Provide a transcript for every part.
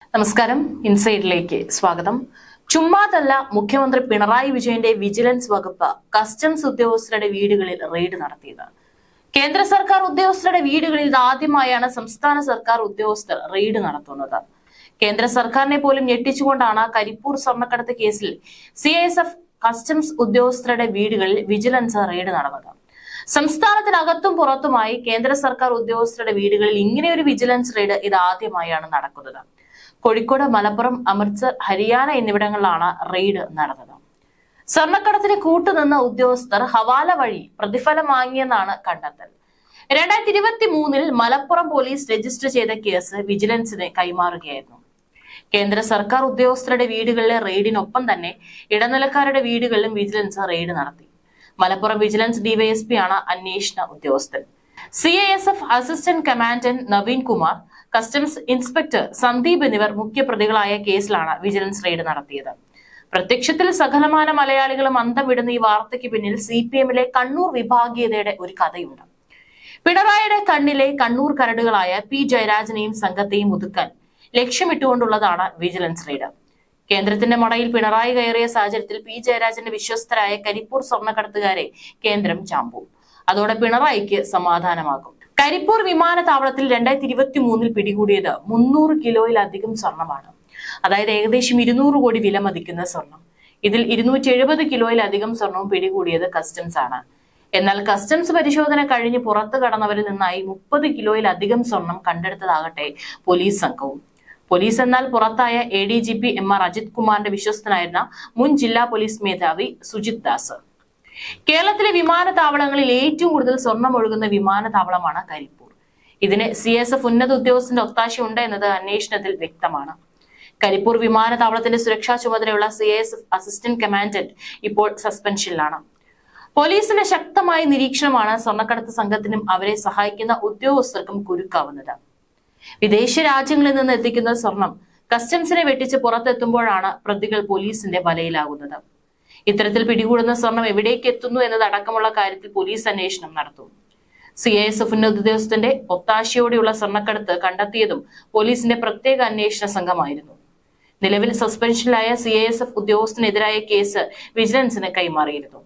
നമസ്കാരം, ഇൻസൈഡിലേക്ക് സ്വാഗതം. ചുമ്മാതല്ല മുഖ്യമന്ത്രി പിണറായി വിജയന്റെ വിജിലൻസ് വകുപ്പ് കസ്റ്റംസ് ഉദ്യോഗസ്ഥരുടെ വീടുകളിൽ റെയ്ഡ് നടത്തിയത്. കേന്ദ്ര സർക്കാർ ഉദ്യോഗസ്ഥരുടെ വീടുകളിൽ ഇതാദ്യമായാണ് സംസ്ഥാന സർക്കാർ ഉദ്യോഗസ്ഥർ റെയ്ഡ് നടത്തുന്നത്. കേന്ദ്ര സർക്കാരിനെ പോലും ഞെട്ടിച്ചുകൊണ്ടാണ് കരിപ്പൂർ സ്വർണ്ണക്കടത്ത് കേസിൽ CISF കസ്റ്റംസ് ഉദ്യോഗസ്ഥരുടെ വീടുകളിൽ വിജിലൻസ് റെയ്ഡ് നടന്നത്. സംസ്ഥാനത്തിനകത്തും പുറത്തുമായി കേന്ദ്ര സർക്കാർ ഉദ്യോഗസ്ഥരുടെ വീടുകളിൽ ഇങ്ങനെയൊരു വിജിലൻസ് റെയ്ഡ് ഇതാദ്യമായാണ് നടക്കുന്നത്. കോഴിക്കോട്, മലപ്പുറം, അമൃത്സർ, ഹരിയാന എന്നിവിടങ്ങളിലാണ് റെയ്ഡ് നടന്നത്. സ്വർണ്ണക്കടത്തിന് കൂട്ടുനിന്ന ഉദ്യോഗസ്ഥർ ഹവാല വഴി പ്രതിഫലം വാങ്ങിയെന്നാണ് കണ്ടെത്തൽ. 2023 മലപ്പുറം പോലീസ് രജിസ്റ്റർ ചെയ്ത കേസ് വിജിലൻസിന് കൈമാറുകയായിരുന്നു. കേന്ദ്ര സർക്കാർ ഉദ്യോഗസ്ഥരുടെ വീടുകളിലെ റെയ്ഡിനൊപ്പം തന്നെ ഇടനിലക്കാരുടെ വീടുകളിലും വിജിലൻസ് റെയ്ഡ് നടത്തി. മലപ്പുറം വിജിലൻസ് DYSP ആണ് അന്വേഷണ ഉദ്യോഗസ്ഥൻ. CISF assistant commandant Naveen Kumar, customs inspector Sandeep എന്നിവർ മുഖ്യപ്രതികളായ കേസിലാണ് വിജിലൻസ് റെയ്ഡ് നടത്തിയത്. പ്രത്യക്ഷത്തിൽ സകലമാന മലയാളികളും അന്തം വിടുന്ന ഈ വാർത്തയ്ക്ക് പിന്നിൽ CPM-ലെ കണ്ണൂർ വിഭാഗീയതയുടെ ഒരു കഥയുണ്ട്. പിണറായിയുടെ കണ്ണിലെ കണ്ണൂർ കരടുകളായ P ജയരാജനെയും സംഘത്തെയും ഒതുക്കാൻ ലക്ഷ്യമിട്ടുകൊണ്ടുള്ളതാണ് വിജിലൻസ് റെയ്ഡ്. കേന്ദ്രത്തിന്റെ മടയിൽ പിണറായി കയറിയ സാഹചര്യത്തിൽ P ജയരാജന്റെ വിശ്വസ്തരായ കരിപ്പൂർ സ്വർണ്ണക്കടത്തുകാരെ കേന്ദ്രം ചാമ്പും. അതോടെ പിണറായിക്ക് സമാധാനമാകും. കരിപ്പൂർ വിമാനത്താവളത്തിൽ 2023 പിടികൂടിയത് 300 കിലോയിലധികം സ്വർണമാണ്. അതായത് ഏകദേശം 200 കോടി വില മതിക്കുന്ന സ്വർണം. ഇതിൽ 270 കിലോയിലധികം സ്വർണവും പിടികൂടിയത് കസ്റ്റംസ് ആണ്. എന്നാൽ കസ്റ്റംസ് പരിശോധന കഴിഞ്ഞ് പുറത്തു കടന്നവരിൽ നിന്നായി 30 കിലോയിലധികം സ്വർണം കണ്ടെടുത്തതാകട്ടെ പോലീസ് സംഘവും. പോലീസ് എന്നാൽ പുറത്തായ ADGP MR അജിത് കുമാറിന്റെ വിശ്വസ്തനായിരുന്ന മുൻ ജില്ലാ പോലീസ് മേധാവി സുജിത് ദാസ്. കേരളത്തിലെ വിമാനത്താവളങ്ങളിൽ ഏറ്റവും കൂടുതൽ സ്വർണം ഒഴുകുന്ന വിമാനത്താവളമാണ് കരിപ്പൂർ. ഇതിന് CISF ഉന്നത ഉദ്യോഗസ്ഥന്റെ ഒത്താശയുണ്ട് എന്നത് അന്വേഷണത്തിൽ വ്യക്തമാണ്. കരിപ്പൂർ വിമാനത്താവളത്തിന്റെ സുരക്ഷാ ചുമതലയുള്ള CISF അസിസ്റ്റന്റ് കമാൻഡന്റ് ഇപ്പോൾ സസ്പെൻഷനിലാണ്. പോലീസിന്റെ ശക്തമായ നിരീക്ഷണമാണ് സ്വർണ്ണക്കടത്ത് സംഘത്തിനും അവരെ സഹായിക്കുന്ന ഉദ്യോഗസ്ഥർക്കും കുരുക്കാവുന്നത്. വിദേശ രാജ്യങ്ങളിൽ നിന്ന് എത്തിക്കുന്ന സ്വർണം കസ്റ്റംസിനെ വെട്ടിച്ച് പുറത്തെത്തുമ്പോഴാണ് പ്രതികൾ പോലീസിന്റെ വലയിലാകുന്നത്. ഇത്തരത്തിൽ പിടികൂടുന്ന സ്വർണം എവിടേക്ക് എത്തുന്നു എന്നതടക്കമുള്ള കാര്യത്തിൽ പോലീസ് അന്വേഷണം നടത്തും. CISF ഉന്നത ഉദ്യോഗസ്ഥന്റെ ഒത്താശയോടെയുള്ള സ്വർണ്ണക്കടത്ത് കണ്ടെത്തിയതും പോലീസിന്റെ പ്രത്യേക അന്വേഷണ സംഘമായിരുന്നു. നിലവിൽ സസ്പെൻഷനിലായ CISF ഉദ്യോഗസ്ഥനെതിരായ കേസ് വിജിലൻസിന് കൈമാറിയിരുന്നു.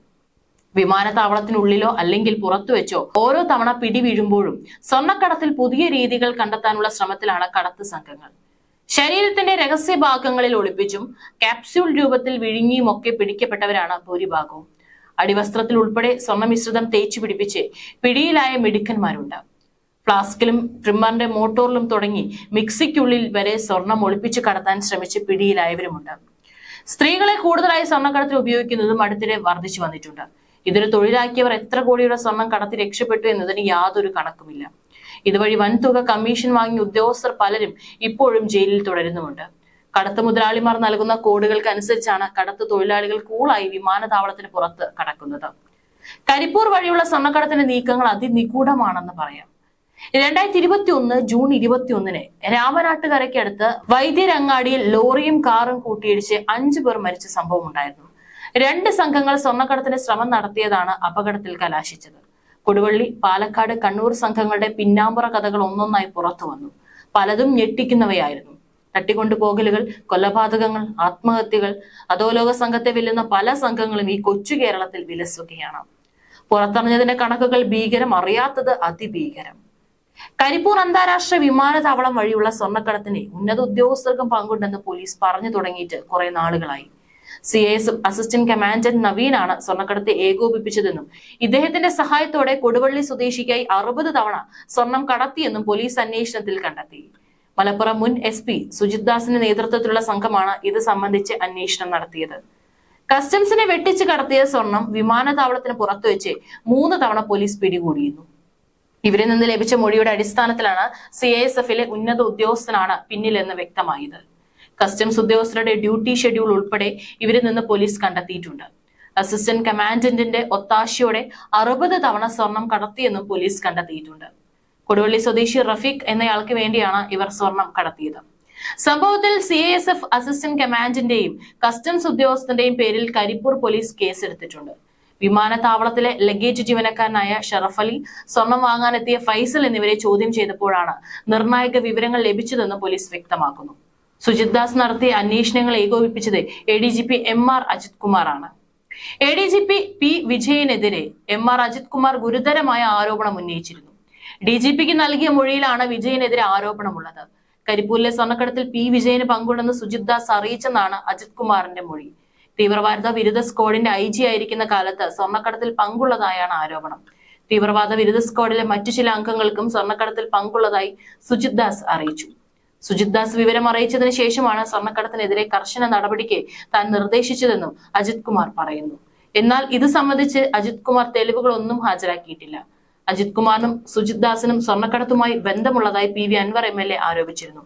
വിമാനത്താവളത്തിനുള്ളിലോ അല്ലെങ്കിൽ പുറത്തുവെച്ചോ ഓരോ തവണ പിടി വീഴുമ്പോഴും സ്വർണ്ണക്കടത്തിൽ പുതിയ രീതികൾ കണ്ടെത്താനുള്ള ശ്രമത്തിലാണ് കടത്ത് സംഘങ്ങൾ. ശരീരത്തിന്റെ രഹസ്യ ഭാഗങ്ങളിൽ ഒളിപ്പിച്ചും ക്യാപ്സ്യൂൾ രൂപത്തിൽ വിഴുങ്ങിയും ഒക്കെ പിടിക്കപ്പെട്ടവരാണ് ഭൂരിഭാഗവും. അടിവസ്ത്രത്തിൽ ഉൾപ്പെടെ സ്വർണ്ണ മിശ്രിതം തേച്ചു പിടിപ്പിച്ച് പിടിയിലായ മിടുക്കന്മാരുണ്ട്. ഫ്ലാസ്കിലും ട്രിമ്മറിന്റെ മോട്ടോറിലും തുടങ്ങി മിക്സിക്കുള്ളിൽ വരെ സ്വർണം ഒളിപ്പിച്ചു കടത്താൻ ശ്രമിച്ച് പിടിയിലായവരുമുണ്ട്. സ്ത്രീകളെ കൂടുതലായി സ്വർണ്ണക്കടത്തിൽ ഉപയോഗിക്കുന്നതും അടുത്തിടെ വർദ്ധിച്ചു വന്നിട്ടുണ്ട്. ഇതൊരു തൊഴിലാക്കിയവർ എത്ര കോടിയുടെ സ്വർണം കടത്തി രക്ഷപ്പെട്ടു എന്നതിന് യാതൊരു കണക്കുമില്ല. ഇതുവഴി വൻതുക കമ്മീഷൻ വാങ്ങിയ ഉദ്യോഗസ്ഥർ പലരും ഇപ്പോഴും ജയിലിൽ തുടരുന്നുമുണ്ട്. കടത്ത് മുതലാളിമാർ നൽകുന്ന കോഡുകൾക്ക് അനുസരിച്ചാണ് കടത്ത് തൊഴിലാളികൾ കൂളായി വിമാനത്താവളത്തിന് പുറത്ത് കടക്കുന്നത്. കരിപ്പൂർ വഴിയുള്ള സ്വർണ്ണക്കടത്തിന്റെ നീക്കങ്ങൾ അതിനിഗൂഢമാണെന്ന് പറയാം. 2021 ജൂൺ 21 രാമനാട്ടുകരയ്ക്കടുത്ത് വൈദ്യരങ്ങാടിയിൽ ലോറിയും കാറും കൂട്ടിയിടിച്ച് 5 പേർ മരിച്ച സംഭവം ഉണ്ടായിരുന്നു. 2 സംഘങ്ങൾ സ്വർണ്ണക്കടത്തിന് ശ്രമം നടത്തിയതാണ് അപകടത്തിൽ കലാശിച്ചത്. കൊടുവള്ളി, പാലക്കാട്, കണ്ണൂർ സംഘങ്ങളുടെ പിന്നാമ്പുറ കഥകൾ ഒന്നൊന്നായി പുറത്തു വന്നു. പലതും ഞെട്ടിക്കുന്നവയായിരുന്നു. തട്ടിക്കൊണ്ടുപോകലുകൾ, കൊലപാതകങ്ങൾ, ആത്മഹത്യകൾ, അധോലോക സംഘത്തെ വെല്ലുന്ന പല സംഘങ്ങളും ഈ കൊച്ചു കേരളത്തിൽ വിലസുകയാണ്. പുറത്തറിഞ്ഞതിന്റെ കണക്കുകൾ ഭീകരം, അറിയാത്തത് അതിഭീകരം. കരിപ്പൂർ അന്താരാഷ്ട്ര വിമാനത്താവളം വഴിയുള്ള സ്വർണ്ണക്കടത്തിന് ഉന്നത ഉദ്യോഗസ്ഥർക്കും പങ്കുണ്ടെന്ന് പോലീസ് പറഞ്ഞു തുടങ്ങിയിട്ട് കുറെ നാളുകളായി. CISF അസിസ്റ്റന്റ് കമാൻഡന്റ് നവീനാണ് സ്വർണ്ണക്കടത്ത് ഏകോപിപ്പിച്ചതെന്നും ഇദ്ദേഹത്തിന്റെ സഹായത്തോടെ കൊടുവള്ളി സ്വദേശിക്കായി 60 തവണ സ്വർണം കടത്തിയെന്നും പോലീസ് അന്വേഷണത്തിൽ കണ്ടെത്തി. മലപ്പുറം മുൻ SP സുജിത് ദാസിന്റെ നേതൃത്വത്തിലുള്ള സംഘമാണ് ഇത് സംബന്ധിച്ച് അന്വേഷണം നടത്തിയത്. കസ്റ്റംസിനെ വെട്ടിച്ച് കടത്തിയ സ്വർണം വിമാനത്താവളത്തിന് പുറത്തുവെച്ച് 3 തവണ പോലീസ് പിടികൂടിയിരുന്നു. ഇവരിൽ നിന്ന് ലഭിച്ച മൊഴിയുടെ അടിസ്ഥാനത്തിലാണ് CISF-ലെ ഉന്നത ഉദ്യോഗസ്ഥനാണ് പിന്നിലെന്ന് വ്യക്തമായത്. കസ്റ്റംസ് ഉദ്യോഗസ്ഥരുടെ ഡ്യൂട്ടി ഷെഡ്യൂൾ ഉൾപ്പെടെ ഇവരിൽ നിന്ന് പോലീസ് കണ്ടെത്തിയിട്ടുണ്ട്. അസിസ്റ്റന്റ് കമാൻഡന്റിന്റെ ഒത്താശയോടെ 60 തവണ സ്വർണം കടത്തിയെന്നും പോലീസ് കണ്ടെത്തിയിട്ടുണ്ട്. കൊടുവള്ളി സ്വദേശി റഫീഖ് എന്നയാൾക്ക് വേണ്ടിയാണ് ഇവർ സ്വർണം കടത്തിയത്. സംഭവത്തിൽ CISF അസിസ്റ്റന്റ് കമാൻഡന്റിന്റെയും കസ്റ്റംസ് ഉദ്യോഗസ്ഥന്റെയും പേരിൽ കരിപ്പൂർ പോലീസ് കേസെടുത്തിട്ടുണ്ട്. വിമാനത്താവളത്തിലെ ലഗേജ് ജീവനക്കാരനായ ഷറഫ് അലി, സ്വർണം വാങ്ങാനെത്തിയ ഫൈസൽ എന്നിവരെ ചോദ്യം ചെയ്തപ്പോഴാണ് നിർണായക വിവരങ്ങൾ ലഭിച്ചതെന്ന് പോലീസ് വ്യക്തമാക്കുന്നു. സുജിത് ദാസ് നടത്തിയ അന്വേഷണങ്ങൾ ഏകോപിപ്പിച്ചത് ADGP MR അജിത് കുമാറാണ്. ADGP P വിജയനെതിരെ MR Ajith Kumar ഗുരുതരമായ ആരോപണം ഉന്നയിച്ചിരുന്നു. DGPക്ക് നൽകിയ മൊഴിയിലാണ് വിജയനെതിരെ ആരോപണമുള്ളത്. കരിപ്പൂരിലെ സ്വർണ്ണക്കടത്തിൽ P വിജയന് പങ്കുണ്ടെന്ന് സുജിത് ദാസ് അറിയിച്ചെന്നാണ് അജിത് കുമാറിന്റെ മൊഴി. തീവ്രവാദ വിരുദ്ധ സ്ക്വാഡിന്റെ IG ആയിരിക്കുന്ന കാലത്ത് സ്വർണ്ണക്കടത്തിൽ പങ്കുള്ളതായാണ് ആരോപണം. തീവ്രവാദ വിരുദ്ധ സ്ക്വാഡിലെ മറ്റു ചില അംഗങ്ങൾക്കും സ്വർണ്ണക്കടത്തിൽ പങ്കുള്ളതായി സുജിത് ദാസ് അറിയിച്ചു. സുജിത് ദാസ് വിവരം അറിയിച്ചതിന് ശേഷമാണ് സ്വർണ്ണക്കടത്തിനെതിരെ കർശന നടപടിക്ക് താൻ നിർദ്ദേശിച്ചതെന്നും അജിത് കുമാർ പറയുന്നു. എന്നാൽ ഇത് സംബന്ധിച്ച് അജിത് കുമാർ തെളിവുകളൊന്നും ഹാജരാക്കിയിട്ടില്ല. അജിത് കുമാറിനും സുജിത് ദാസിനും സ്വർണ്ണക്കടത്തുമായി ബന്ധമുള്ളതായി PV അൻവർ MLA ആരോപിച്ചിരുന്നു.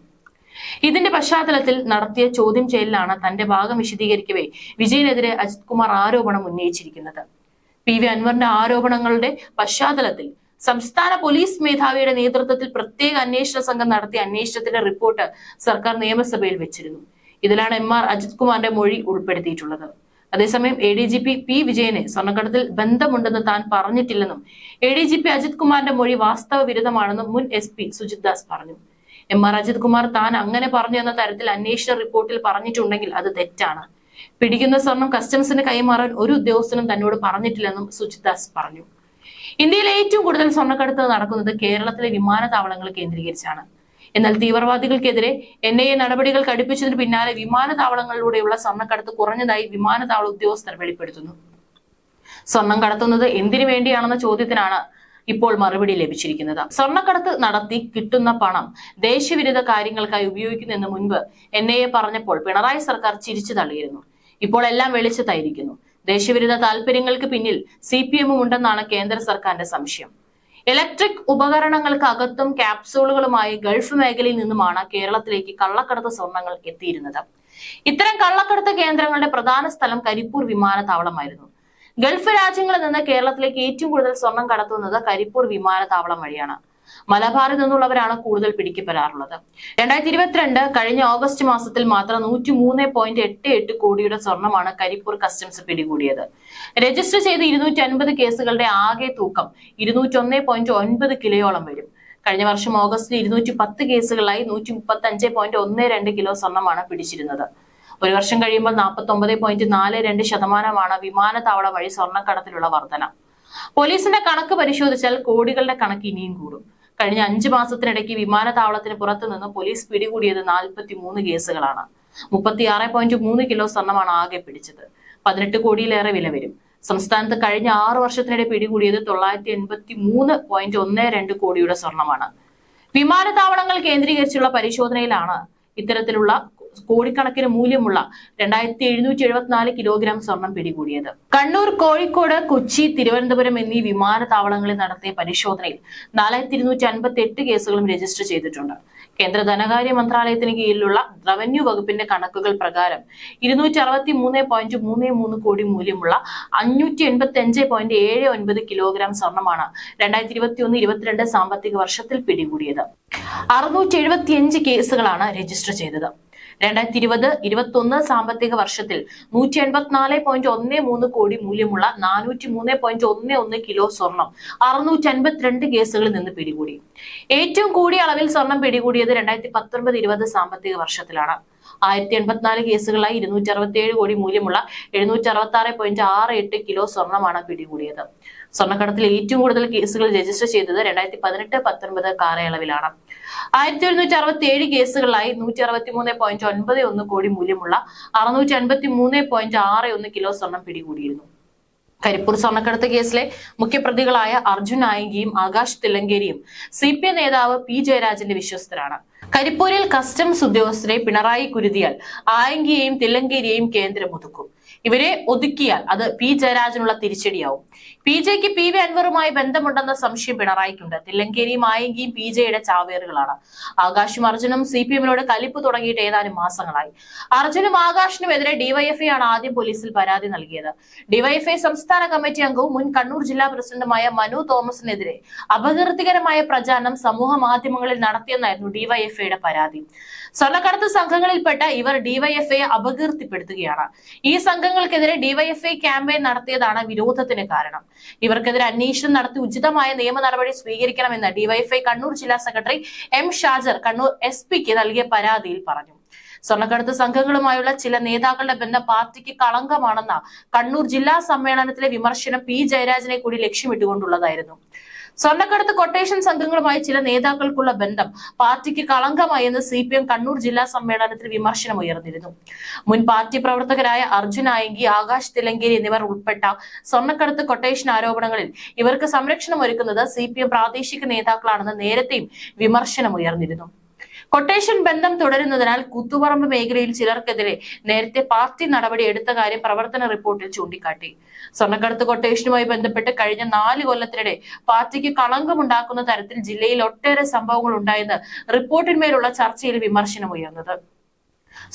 ഇതിന്റെ പശ്ചാത്തലത്തിൽ നടത്തിയ ചോദ്യം ചെയ്യലിലാണ് തന്റെ ഭാഗം വിശദീകരിക്കവേ വിജയനെതിരെ അജിത് കുമാർ ആരോപണം ഉന്നയിച്ചിരിക്കുന്നത്. PV അൻവറിന്റെ ആരോപണങ്ങളുടെ പശ്ചാത്തലത്തിൽ സംസ്ഥാന പോലീസ് മേധാവിയുടെ നേതൃത്വത്തിൽ പ്രത്യേക അന്വേഷണ സംഘം നടത്തിയ അന്വേഷണത്തിന്റെ റിപ്പോർട്ട് സർക്കാർ നിയമസഭയിൽ വെച്ചിരുന്നു. ഇതിലാണ് MR അജിത് കുമാറിന്റെ മൊഴി ഉൾപ്പെടുത്തിയിട്ടുള്ളത്. അതേസമയം ADGP P വിജയന് സ്വർണ്ണക്കടത്തിൽ ബന്ധമുണ്ടെന്ന് താൻ പറഞ്ഞിട്ടില്ലെന്നും ADGP അജിത് കുമാറിന്റെ മൊഴി വാസ്തവ വിരുദ്ധമാണെന്നും മുൻ SP സുജിത് ദാസ് പറഞ്ഞു. MR അജിത് കുമാർ താൻ അങ്ങനെ പറഞ്ഞു എന്ന തരത്തിൽ അന്വേഷണ റിപ്പോർട്ടിൽ പറഞ്ഞിട്ടുണ്ടെങ്കിൽ അത് തെറ്റാണ്. പിടിക്കുന്ന സ്വർണം കസ്റ്റംസിന് കൈമാറാൻ ഒരു ഉദ്യോഗസ്ഥനും തന്നോട് പറഞ്ഞിട്ടില്ലെന്നും സുജിത് ദാസ് പറഞ്ഞു. ഇന്ത്യയിൽ ഏറ്റവും കൂടുതൽ സ്വർണ്ണക്കടത്ത് നടക്കുന്നത് കേരളത്തിലെ വിമാനത്താവളങ്ങൾ കേന്ദ്രീകരിച്ചാണ്. എന്നാൽ തീവ്രവാദികൾക്കെതിരെ NIA നടപടികൾ കടുപ്പിച്ചതിന് പിന്നാലെ വിമാനത്താവളങ്ങളിലൂടെയുള്ള സ്വർണ്ണക്കടത്ത് കുറഞ്ഞതായി വിമാനത്താവള ഉദ്യോഗസ്ഥർ വെളിപ്പെടുത്തുന്നു. സ്വർണം കടത്തുന്നത് എന്തിനു വേണ്ടിയാണെന്ന ചോദ്യത്തിനാണ് ഇപ്പോൾ മറുപടി ലഭിച്ചിരിക്കുന്നത്. സ്വർണ്ണക്കടത്ത് നടത്തി കിട്ടുന്ന പണം ദേശവിരുദ്ധ കാര്യങ്ങൾക്കായി ഉപയോഗിക്കുന്നെന്ന് മുൻപ് NIA പറഞ്ഞപ്പോൾ പിണറായി സർക്കാർ ചിരിച്ചു തള്ളിയിരുന്നു. ഇപ്പോൾ എല്ലാം വെളിച്ചത്തായിരിക്കുന്നു. ദേശവിരുദ്ധ താല്പര്യങ്ങൾക്ക് പിന്നിൽ CPM ഉണ്ടെന്നാണ് കേന്ദ്ര സർക്കാരിന്റെ സംശയം. ഇലക്ട്രിക് ഉപകരണങ്ങൾക്ക് അകത്തും ക്യാപ്സൂളുകളുമായി ഗൾഫ് മേഖലയിൽ നിന്നുമാണ് കേരളത്തിലേക്ക് കള്ളക്കടത്ത് സ്വർണ്ണങ്ങൾ എത്തിയിരുന്നത്. ഇത്തരം കള്ളക്കടത്ത് കേന്ദ്രങ്ങളുടെ പ്രധാന സ്ഥലം കരിപ്പൂർ വിമാനത്താവളമായിരുന്നു. ഗൾഫ് രാജ്യങ്ങളിൽ നിന്ന് കേരളത്തിലേക്ക് ഏറ്റവും കൂടുതൽ സ്വർണം കടത്തുന്നത് കരിപ്പൂർ വിമാനത്താവളം വഴിയാണ്. മലബാറിൽ നിന്നുള്ളവരാണ് കൂടുതൽ പിടിക്കപ്പെടാറുള്ളത്. 2022 കഴിഞ്ഞ ഓഗസ്റ്റ് മാസത്തിൽ മാത്രം 103.88 കോടിയുടെ സ്വർണമാണ് കരിപ്പൂർ കസ്റ്റംസ് പിടികൂടിയത്. രജിസ്റ്റർ ചെയ്ത 250 കേസുകളുടെ ആകെ തൂക്കം 201.9 കിലോയോളം വരും. കഴിഞ്ഞ വർഷം ഓഗസ്റ്റിൽ 210 കേസുകളായി 135.12 കിലോ സ്വർണമാണ് പിടിച്ചിരുന്നത്. ഒരു വർഷം കഴിയുമ്പോൾ 49.42% വിമാനത്താവള വഴി സ്വർണ്ണക്കടത്തിലുള്ള വർധന. പോലീസിന്റെ കണക്ക് പരിശോധിച്ചാൽ കോടികളുടെ കണക്ക് ഇനിയും കൂടും. കഴിഞ്ഞ 5 മാസത്തിനിടയ്ക്ക് വിമാനത്താവളത്തിന് പുറത്തു നിന്ന് പോലീസ് പിടികൂടിയത് 43 കേസുകളാണ്. 36.3 കിലോ സ്വർണമാണ് ആകെ പിടിച്ചത്. 18 കോടിയിലേറെ വില വരും. സംസ്ഥാനത്ത് കഴിഞ്ഞ 6 വർഷത്തിനിടെ പിടികൂടിയത് 983.12 കോടിയുടെ സ്വർണമാണ്. വിമാനത്താവളങ്ങൾ കേന്ദ്രീകരിച്ചുള്ള പരിശോധനയിലാണ് ഇത്തരത്തിലുള്ള കോടിക്കണക്കിന് മൂല്യമുള്ള 2774 കിലോഗ്രാം സ്വർണം പിടികൂടിയത്. കണ്ണൂർ, കോഴിക്കോട്, കൊച്ചി, തിരുവനന്തപുരം എന്നീ വിമാനത്താവളങ്ങളിൽ നടത്തിയ പരിശോധനയിൽ 4258 കേസുകളും രജിസ്റ്റർ ചെയ്തിട്ടുണ്ട്. കേന്ദ്ര ധനകാര്യ മന്ത്രാലയത്തിന് കീഴിലുള്ള റവന്യൂ വകുപ്പിന്റെ കണക്കുകൾ പ്രകാരം 263.33 കോടി മൂല്യമുള്ള 585.79 കിലോഗ്രാം സ്വർണമാണ് 2021-22 സാമ്പത്തിക വർഷത്തിൽ പിടികൂടിയത്. 675 കേസുകളാണ് രജിസ്റ്റർ ചെയ്തത്. 2020-21 സാമ്പത്തിക വർഷത്തിൽ 184.13 കോടി മൂല്യമുള്ള 403.11 കിലോ സ്വർണം 652 കേസുകളിൽ നിന്ന് പിടികൂടി. ഏറ്റവും കൂടിയ അളവിൽ സ്വർണം പിടികൂടിയത് 2019-20 സാമ്പത്തിക വർഷത്തിലാണ്. 1084 കേസുകളായി 267 കോടി മൂല്യമുള്ള 766.68 കിലോ സ്വർണമാണ് പിടികൂടിയത്. സ്വർണ്ണക്കടത്തിൽ ഏറ്റവും കൂടുതൽ കേസുകൾ രജിസ്റ്റർ ചെയ്തത് 2018-19 കാലയളവിലാണ്. 1167 കേസുകളായി 163.91 കോടി മൂല്യമുള്ള 653.61 കിലോ സ്വർണം പിടികൂടിയിരുന്നു. കരിപ്പൂർ സ്വർണ്ണക്കടത്ത് കേസിലെ മുഖ്യപ്രതികളായ അർജുൻ ആയങ്കിയും ആകാശ് തില്ലങ്കേരിയും CPI നേതാവ് P ജയരാജന്റെ വിശ്വസ്തരാണ്. കരിപ്പൂരിൽ കസ്റ്റംസ് ഉദ്യോഗസ്ഥരെ പിണറായി കുരുതിയാൽ ആയങ്കിയെയും തില്ലങ്കേരിയെയും കേന്ദ്രം ഒതുക്കും. ഇവരെ ഒതുക്കിയാൽ അത് P ജയരാജനുള്ള തിരിച്ചടിയാവും. PJക്ക് PV അൻവറുമായി ബന്ധമുണ്ടെന്ന സംശയം പിണറായിക്കുണ്ട്. തില്ലങ്കേരിയും ആയങ്കിയും PJയുടെ ചാവേറുകളാണ്. ആകാശും അർജുനും CPMനോട് കലിപ്പ് തുടങ്ങിയിട്ട് ഏതാനും മാസങ്ങളായി. അർജുനും ആകാശിനുമെതിരെ DYFI ആണ് ആദ്യം പോലീസിൽ പരാതി നൽകിയത്. DYFI സംസ്ഥാന കമ്മിറ്റി അംഗവും മുൻ കണ്ണൂർ ജില്ലാ പ്രസിഡന്റുമായ മനു തോമസിനെതിരെ അപകീർത്തികരമായ പ്രചാരണം സമൂഹ മാധ്യമങ്ങളിൽ നടത്തിയെന്നായിരുന്നു DYFIയുടെ പരാതി. സ്വർണ്ണക്കടത്ത് സംഘങ്ങളിൽപ്പെട്ട ഇവർ DYFIയെ അപകീർത്തിപ്പെടുത്തുകയാണ്. ഈ സംഘങ്ങൾക്കെതിരെ DYFI ക്യാമ്പയിൻ നടത്തിയതാണ് വിരോധത്തിന് കാരണം. ഇവർക്കെതിരെ അന്വേഷണം നടത്തി ഉചിതമായ നിയമ നടപടി സ്വീകരിക്കണമെന്ന് DYFI കണ്ണൂർ ജില്ലാ സെക്രട്ടറി M ഷാജർ കണ്ണൂർ SPക്ക് നൽകിയ പരാതിയിൽ പറഞ്ഞു. സ്വർണ്ണക്കടത്ത് സംഘങ്ങളുമായുള്ള ചില നേതാക്കളുടെ ബന്ധം പാർട്ടിക്ക് കളങ്കമാണെന്ന കണ്ണൂർ ജില്ലാ സമ്മേളനത്തിലെ വിമർശനം പി ജയരാജനെ കൂടി ലക്ഷ്യമിട്ടുകൊണ്ടുള്ളതായിരുന്നു. സ്വർണ്ണക്കടത്ത് കൊട്ടേഷൻ സംഘങ്ങളുമായി ചില നേതാക്കൾക്കുള്ള ബന്ധം പാർട്ടിക്ക് കളങ്കമായെന്ന് CPM കണ്ണൂർ ജില്ലാ സമ്മേളനത്തിൽ വിമർശനം ഉയർന്നിരുന്നു. മുൻ പാർട്ടി പ്രവർത്തകരായ അർജുൻ ആയങ്കി, ആകാശ് തിലങ്കേരി എന്നിവർ ഉൾപ്പെട്ട സ്വർണ്ണക്കടത്ത് കൊട്ടേഷൻ ആരോപണങ്ങളിൽ ഇവർക്ക് സംരക്ഷണം ഒരുക്കുന്നത് CPM പ്രാദേശിക നേതാക്കളാണെന്ന് നേരത്തെയും വിമർശനം ഉയർന്നിരുന്നു. കൊട്ടേഷൻ ബന്ധം തുടരുന്നതിനാൽ കൂത്തുപറമ്പ് മേഖലയിൽ ചിലർക്കെതിരെ നേരത്തെ പാർട്ടി നടപടി എടുത്ത കാര്യം പ്രവർത്തന റിപ്പോർട്ടിൽ ചൂണ്ടിക്കാട്ടി. സ്വർണ്ണക്കടത്ത് കൊട്ടേഷനുമായി ബന്ധപ്പെട്ട് കഴിഞ്ഞ 4 കൊല്ലത്തിനിടെ പാർട്ടിക്ക് കളങ്കമുണ്ടാക്കുന്ന തരത്തിൽ ജില്ലയിൽ ഒട്ടേറെ സംഭവങ്ങൾ ഉണ്ടായെന്ന് റിപ്പോർട്ടിന്മേലുള്ള ചർച്ചയിൽ വിമർശനം ഉയർന്നത്.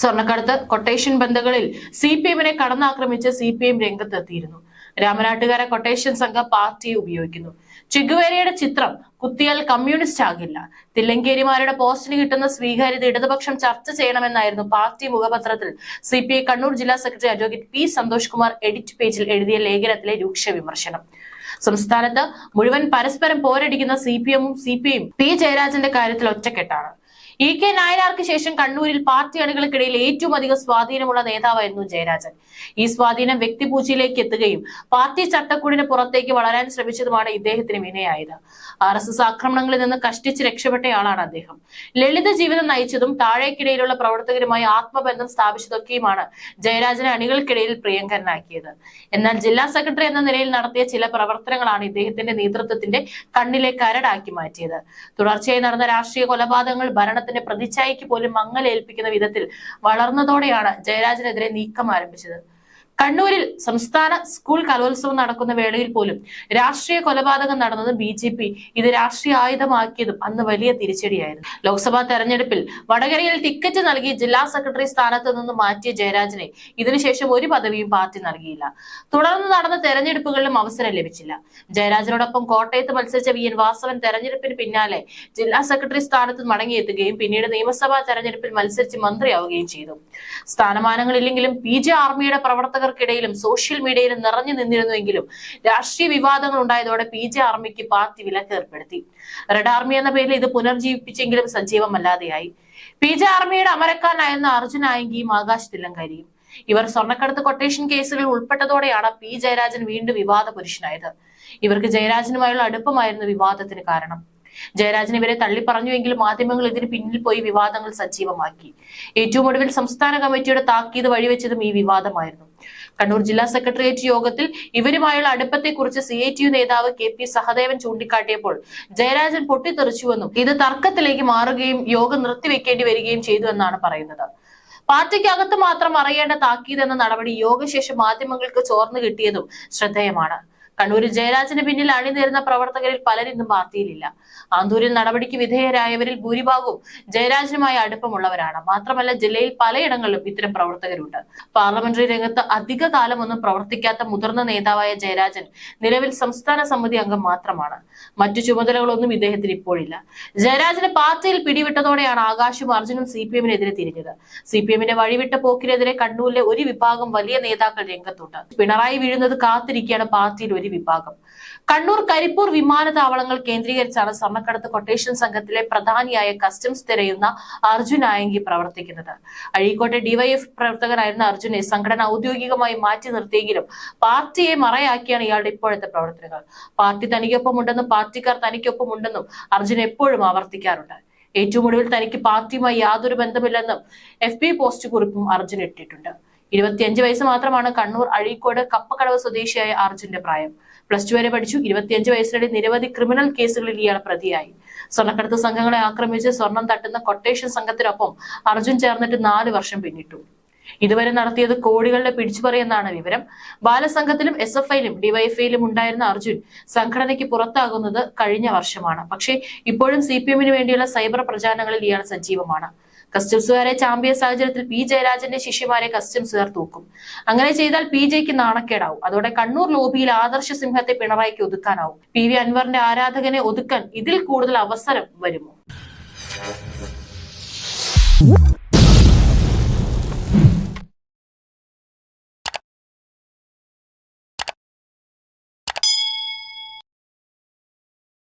സ്വർണ്ണക്കടത്ത് കൊട്ടേഷൻ ബന്ധങ്ങളിൽ CPMനെ കടന്നാക്രമിച്ച് CPM രംഗത്തെത്തിയിരുന്നു. രാമനാട്ടുകാരെ കൊട്ടേഷൻ സംഘം പാർട്ടിയെ ഉപയോഗിക്കുന്നു. ചെഗുവേരയുടെ ചിത്രം കുത്തിയാൽ കമ്മ്യൂണിസ്റ്റ് ആകില്ല. തില്ലങ്കേരിമാരുടെ പോസ്റ്റിന് കിട്ടുന്ന സ്വീകാര്യത ഇടതുപക്ഷം ചർച്ച ചെയ്യണമെന്നായിരുന്നു പാർട്ടി മുഖപത്രത്തിൽ CPI കണ്ണൂർ ജില്ലാ secretary advocate P Santhosh Kumar edit പേജിൽ എഴുതിയ ലേഖനത്തിലെ രൂക്ഷ വിമർശനം. സംസ്ഥാനത്ത് മുഴുവൻ പരസ്പരം പോരടിക്കുന്ന CPMഉം CPIയും P ജയരാജന്റെ കാര്യത്തിൽ ഒറ്റക്കെട്ടാണ്. EK നായനാർക്ക് ശേഷം കണ്ണൂരിൽ പാർട്ടി അണികൾക്കിടയിൽ ഏറ്റവും അധികം സ്വാധീനമുള്ള നേതാവായിരുന്നു ജയരാജൻ. ഈ സ്വാധീനം വ്യക്തിപൂജയിലേക്ക് എത്തുകയും പാർട്ടി ചട്ടക്കൂടിന് പുറത്തേക്ക് വളരാൻ ശ്രമിച്ചതുമാണ് ഇദ്ദേഹത്തിന് വിനയായത്. RSS ആക്രമണങ്ങളിൽ നിന്ന് കഷ്ടിച്ച് രക്ഷപ്പെട്ടയാളാണ് അദ്ദേഹം. ലളിത ജീവിതം നയിച്ചതും താഴേക്കിടയിലുള്ള പ്രവർത്തകരുമായി ആത്മബന്ധം സ്ഥാപിച്ചതൊക്കെയുമാണ് ജയരാജനെ അണികൾക്കിടയിൽ പ്രിയങ്കരനാക്കിയത്. എന്നാൽ ജില്ലാ സെക്രട്ടറി എന്ന നിലയിൽ നടത്തിയ ചില പ്രവർത്തനങ്ങളാണ് ഇദ്ദേഹത്തിന്റെ നേതൃത്വത്തിന്റെ കണ്ണിലെ കരടാക്കി മാറ്റിയത്. തുടർച്ചയായി നടന്ന രാഷ്ട്രീയ കൊലപാതകങ്ങൾ ഭരണത്തിന്റെ പ്രതിച്ഛായയ്ക്ക് പോലും മങ്ങലേൽപ്പിക്കുന്ന വിധത്തിൽ വളർന്നതോടെയാണ് ജയരാജനെതിരെ നീക്കം ആരംഭിച്ചത്. കണ്ണൂരിൽ സംസ്ഥാന സ്കൂൾ കലോത്സവം നടക്കുന്ന വേളയിൽ പോലും രാഷ്ട്രീയ കൊലപാതകം നടന്നത് BJP ഇത് രാഷ്ട്രീയ ആയുധമാക്കിയതും അന്ന് വലിയ തിരിച്ചടിയായിരുന്നു. ലോക്സഭാ തെരഞ്ഞെടുപ്പിൽ വടകരയിൽ ടിക്കറ്റ് നൽകി ജില്ലാ സെക്രട്ടറി സ്ഥാനത്ത് നിന്ന് മാറ്റിയ ജയരാജനെ ഇതിനുശേഷം ഒരു പദവിയും പാർട്ടി നൽകിയില്ല. തുടർന്ന് നടന്ന തെരഞ്ഞെടുപ്പുകളിലും അവസരം ലഭിച്ചില്ല. ജയരാജനോടൊപ്പം കോട്ടയത്ത് മത്സരിച്ച VN വാസവൻ തെരഞ്ഞെടുപ്പിന് പിന്നാലെ ജില്ലാ സെക്രട്ടറി സ്ഥാനത്ത് മടങ്ങിയെത്തുകയും പിന്നീട് നിയമസഭാ തെരഞ്ഞെടുപ്പിൽ മത്സരിച്ച് മന്ത്രിയാവുകയും ചെയ്തു. സ്ഥാനമാനങ്ങളില്ലെങ്കിലും PJ ആർമിയുടെ പ്രവർത്തകർക്കിടയിലും സോഷ്യൽ മീഡിയയിലും നിറഞ്ഞു നിന്നിരുന്നുവെങ്കിലും രാഷ്ട്രീയ വിവാദങ്ങൾ ഉണ്ടായതോടെ PJ ആർമിക്ക് പാർട്ടി വിലക്ക് ഏർപ്പെടുത്തി. റെഡ് ആർമി എന്ന പേരിൽ ഇത് പുനർജീവിപ്പിച്ചെങ്കിലും സജീവമല്ലാതെയായി. PJ ആർമിയുടെ അമരക്കാരനായിരുന്ന അർജുൻ ആയങ്കിയും ആകാശ് തില്ലങ്കരിയും ഇവർ സ്വർണ്ണക്കടത്ത് കൊട്ടേഷൻ കേസുകളിൽ ഉൾപ്പെട്ടതോടെയാണ് P ജയരാജൻ വീണ്ടും വിവാദ പുരുഷനായത്. ഇവർക്ക് ജയരാജനുമായുള്ള അടുപ്പമായിരുന്നു വിവാദത്തിന് കാരണം. ജയരാജൻ ഇവരെ തള്ളിപ്പറഞ്ഞുവെങ്കിലും മാധ്യമങ്ങൾ ഇതിന് പിന്നിൽ പോയി വിവാദങ്ങൾ സജീവമാക്കി. ഏറ്റവും ഒടുവിൽ സംസ്ഥാന കമ്മിറ്റിയുടെ താക്കീത് വഴിവെച്ചതും ഈ വിവാദമായിരുന്നു. കണ്ണൂർ ജില്ലാ സെക്രട്ടേറിയറ്റ് യോഗത്തിൽ ഇവരുമായുള്ള അടുപ്പത്തെക്കുറിച്ച് CITU നേതാവ് KP സഹദേവൻ ചൂണ്ടിക്കാട്ടിയപ്പോൾ ജയരാജൻ പൊട്ടിത്തെറിച്ചുവെന്നും ഇത് തർക്കത്തിലേക്ക് മാറുകയും യോഗം നിർത്തിവെക്കേണ്ടി വരികയും ചെയ്തു എന്നാണ് പറയുന്നത്. പാർട്ടിക്കകത്ത് മാത്രം അറിയേണ്ട താക്കീത് എന്ന നടപടി യോഗശേഷം മാധ്യമങ്ങൾക്ക് ചോർന്നു കിട്ടിയതും ശ്രദ്ധേയമാണ്. കണ്ണൂരിൽ ജയരാജന് പിന്നിൽ അണിനിരുന്ന പ്രവർത്തകരിൽ പലരിന്നും പാർട്ടിയിലില്ല. ആന്തൂരിൽ നടപടിക്ക് വിധേയരായവരിൽ ഭൂരിഭാഗവും ജയരാജനുമായി അടുപ്പമുള്ളവരാണ്. മാത്രമല്ല ജില്ലയിൽ പലയിടങ്ങളിലും ഇത്തരം പ്രവർത്തകരുണ്ട്. പാർലമെന്ററി രംഗത്ത് അധിക കാലമൊന്നും പ്രവർത്തിക്കാത്ത മുതിർന്ന നേതാവായ ജയരാജൻ നിലവിൽ സംസ്ഥാന സമിതി അംഗം മാത്രമാണ്. മറ്റു ചുമതലകളൊന്നും ഇദ്ദേഹത്തിന് ഇപ്പോഴില്ല. ജയരാജന് പാർട്ടിയിൽ പിടിവിട്ടതോടെയാണ് ആകാശും അർജുനും CPMനെതിരെ തിരിഞ്ഞത്. CPMന്റെ വഴിവിട്ട പോക്കിനെതിരെ കണ്ണൂരിലെ ഒരു വിഭാഗം വലിയ നേതാക്കൾ രംഗത്തുണ്ട്. പിണറായി വീഴുന്നത് കാത്തിരിക്കുകയാണ് പാർട്ടിയിൽ ഒരു വിഭാഗം. കണ്ണൂർ കരിപ്പൂർ വിമാനത്താവളങ്ങൾ കേന്ദ്രീകരിച്ചാണ് സ്വർണ്ണക്കടത്ത് കൊട്ടേഷൻ സംഘത്തിലെ പ്രധാനിയായ കസ്റ്റംസ് തിരയുന്ന അർജുൻ ആയങ്കി പ്രവർത്തിക്കുന്നത്. അഴീക്കോട്ടെ DYF പ്രവർത്തകനായിരുന്ന അർജുനെ സംഘടന ഔദ്യോഗികമായി മാറ്റി നിർത്തിയെങ്കിലും പാർട്ടിയെ മറയാക്കിയാണ് ഇയാളുടെ ഇപ്പോഴത്തെ പ്രവർത്തനങ്ങൾ. പാർട്ടി തനിക്കൊപ്പമുണ്ടെന്നും പാർട്ടിക്കാർ തനിക്കൊപ്പമുണ്ടെന്നും അർജുൻ എപ്പോഴും ആവർത്തിക്കാറുണ്ട്. ഏറ്റവും ഒടുവിൽ തനിക്ക് പാർട്ടിയുമായി യാതൊരു ബന്ധമില്ലെന്നും FB പോസ്റ്റ് കുറിപ്പും അർജുൻ ഇട്ടിട്ടുണ്ട്. 25 വയസ്സ് മാത്രമാണ് കണ്ണൂർ അഴീക്കോട് കപ്പക്കടവ് സ്വദേശിയായ അർജുന്റെ പ്രായം. +2 വരെ പഠിച്ചു. 25 വയസ്സിനിടെ നിരവധി ക്രിമിനൽ കേസുകളിൽ ഇയാൾ പ്രതിയായി. സ്വർണ്ണക്കടത്ത് സംഘങ്ങളെ ആക്രമിച്ച് സ്വർണം തട്ടുന്ന കൊട്ടേഷൻ സംഘത്തിനൊപ്പം അർജുൻ ചേർന്നിട്ട് 4 വർഷം പിന്നിട്ടു. ഇതുവരെ നടത്തിയത് കോടികളുടെ പിടിച്ചുപറിയെന്നാണ് വിവരം. ബാലസംഘത്തിലും SFIയിലും DYFIയിലും ഉണ്ടായിരുന്ന അർജുൻ സംഘടനയ്ക്ക് പുറത്താകുന്നത് കഴിഞ്ഞ വർഷമാണ്. പക്ഷേ ഇപ്പോഴും CPMന് വേണ്ടിയുള്ള സൈബർ പ്രചാരണങ്ങളിൽ ഇയാൾ സജീവമാണ്. കസ്റ്റംസുകാരെ ചാമ്പിയ സാഹചര്യത്തിൽ P ജയരാജന്റെ ശിഷ്യന്മാരെ കസ്റ്റംസുകാർ തൂക്കും. അങ്ങനെ ചെയ്താൽ PJക്ക് നാണക്കേടാവും. അതോടെ കണ്ണൂർ ലോബിയിൽ ആദർശ സിംഹത്തെ പിണറായിക്ക് ഒതുക്കാനാവും. PV അൻവറിന്റെ ആരാധകനെ ഒതുക്കാൻ ഇതിൽ കൂടുതൽ അവസരം വരുമോ?